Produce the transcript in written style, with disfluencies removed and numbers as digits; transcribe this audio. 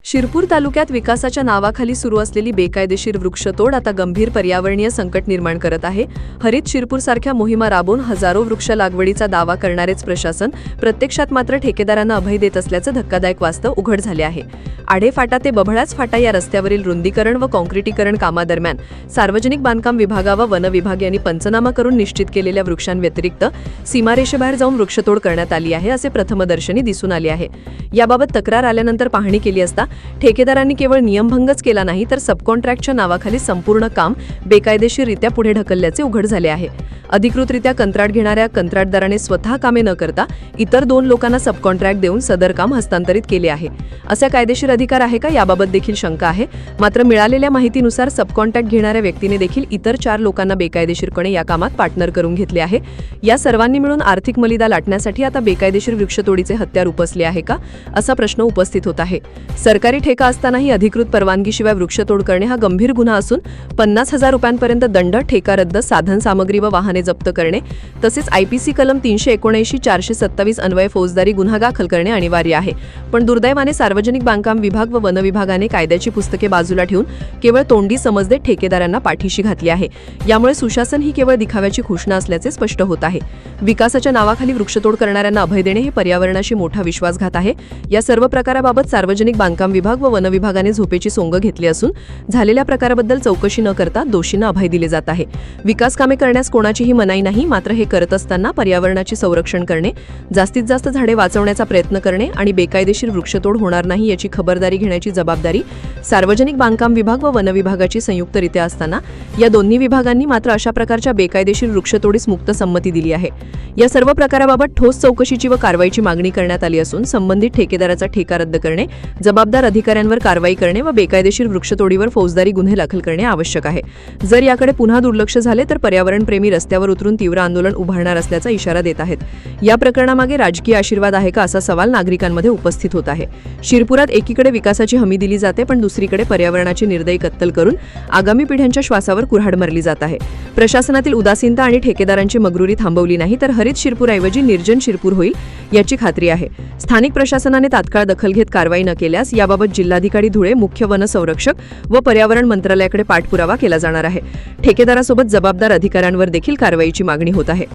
शिरपूर तालुक्यात विकासाच्या नावाखाली सुरू असलेली बेकायदेशीर वृक्षतोड आता गंभीर पर्यावरणीय संकट निर्माण करत आहे। हरित शिरपूर सारख्या मोहिमा राबवून हजारो वृक्ष लागवडीचा दावा करणारेच प्रशासन प्रत्यक्षात मात्र ठेकेदारांना अभय देत असल्याचं धक्कादायक वास्तव उघड झाले आहे। आढे फाटा ते बभळाच फाटा या रस्त्यावरील रुंदीकरण व काँक्रिटीकरण कामादरम्यान सार्वजनिक बांधकाम विभाग व वन विभाग यांनी पंचनामा करून निश्चित केलेल्या वृक्षांव्यतिरिक्त सीमारेषेबाहेर जाऊन वृक्षतोड करण्यात आली आहे असे प्रथमदर्शनी दिसून आले आहे। याबाबत तक्रार आल्यानंतर पाहणी केली असता ठेकेदारांनी केवळ नियमभंगच केला नाही तर सबकॉन्ट्रॅक्टच्या नावाखाली संपूर्ण काम बेकायदेशीररित्या पुढे ढकलल्याचे उघड झाले आहे। अधिकृतरित्या कंत्राट घेणाऱ्या कंत्राटदाराने स्वतः कामे न करता इतर 2 लोकांना सबकॉन्ट्रॅक्ट देऊन सदर काम हस्तांतरित केले आहे। असा कायदेशीर अधिकार आहे का याबाबत देखील शंका आहे। मात्र मिळालेल्या माहितीनुसार सबकॉन्ट्रॅक्ट घेणाऱ्या व्यक्तीने देखील इतर 4 लोकांना बेकायदेशीरपणे या कामात पार्टनर करून घेतले आहे। या सर्वांनी मिळून आर्थिक मलिदा लाटण्यासाठी आता बेकायदेशीर वृक्षतोडीचे हत्यार उपसले आहे का असा प्रश्न उपस्थित होत आहे। सरकारी ठेका असतानाही अधिकृत परवानगीशिवाय वृक्षतोड करणे हा गंभीर गुन्हा असून 50,000 रुपयांपर्यंत दंड, ठेका रद्द, साधन सामग्री व वाहने जप्त करणे तसेच IPC कलम 379 427 अन्वये फौजदारी गुन्हा दाखल करणे अनिवार्य आहे। पण दुर्दैवाने सार्वजनिक बांधकाम विभाग व वन विभागाने कायद्याची पुस्तके बाजूला ठेवून केवळ तोंडी समज देत ठेकेदारांना पाठीशी घातली आहे। यामुळे सुशासन ही केवळ दिखाव्याची घोषणा असल्याचे स्पष्ट होत आहे। विकासाच्या नावाखाली वृक्षतोड करणाऱ्यांना अभय देणे हे पर्यावरणाशी मोठा विश्वासघात आहे। या सर्व प्रकाराबाबत सार्वजनिक बांधकाम विभाग व वन विभागाने झोपेची सोंग घेतली असून झालेल्या प्रकाराबद्दल चौकशी न करता दोषींना अभय दिले जात आहे। विकास कामे करण्यास कोणाचीही मनाई नाही, मात्र हे करत असताना पर्यावरणाचे संरक्षण करणे, जास्तीत जास्त झाडे वाचवण्याचा प्रयत्न करणे आणि बेकायदेशीर वृक्षतोड होणार नाही याची खबरदारी घेण्याची जबाबदारी सार्वजनिक बांधकाम विभाग व वन विभागाची संयुक्तरित्या असताना या दोन्ही विभागांनी मात्र अशा प्रकारच्या बेकायदेशीर वृक्षतोडीस मुक्त संमती दिली आहे। या सर्व प्रकाराबाबत ठोस चौकशीची व कारवाईची मागणी करण्यात आली असून संबंधित ठेकेदाराचा ठेका रद्द करणे, जबाबदार अधिकाऱ्यांवर कारवाई करणे व बेकायदेशीर वृक्षतोडीवर फौजदारी गुन्हे दाखल करणे आवश्यक आहे। जर याकडे पुन्हा दुर्लक्ष झाले तर पर्यावरणप्रेमी रस्त्यावर उतरून तीव्र आंदोलन उभारणार असल्याचा इशारा देत आहेत। या प्रकरणामागे राजकीय आशीर्वाद आहे का असा सवाल नागरिकांमध्ये उपस्थित होत आहे। शिरपुरात एकीकडे विकासाची हमी दिली जाते पण दुसरीकडे पर्यावरणाची निर्दयी कत्तल करून आगामी पिढ्यांच्या श्वासावर कुऱ्हाड मारली जात आहे। प्रशासनातील उदासीनता आणि ठेकेदारांची मगरुरी थांबवली नाही तर हरित शिरपूरऐवजी निर्जन शिरपूर होईल याची खात्री आहे। स्थानिक प्रशासनाने तात्काळ दखल घेत कारवाई न केल्यास याबाबत जिल्हाधिकारी धुळे, मुख्य वन संरक्षक व पर्यावरण मंत्रालयाकडे पाठपुरावा केला जाणार आहे। ठेकेदारासोबत जबाबदार अधिकाऱ्यांवर देखील कारवाईची मागणी होत आहे।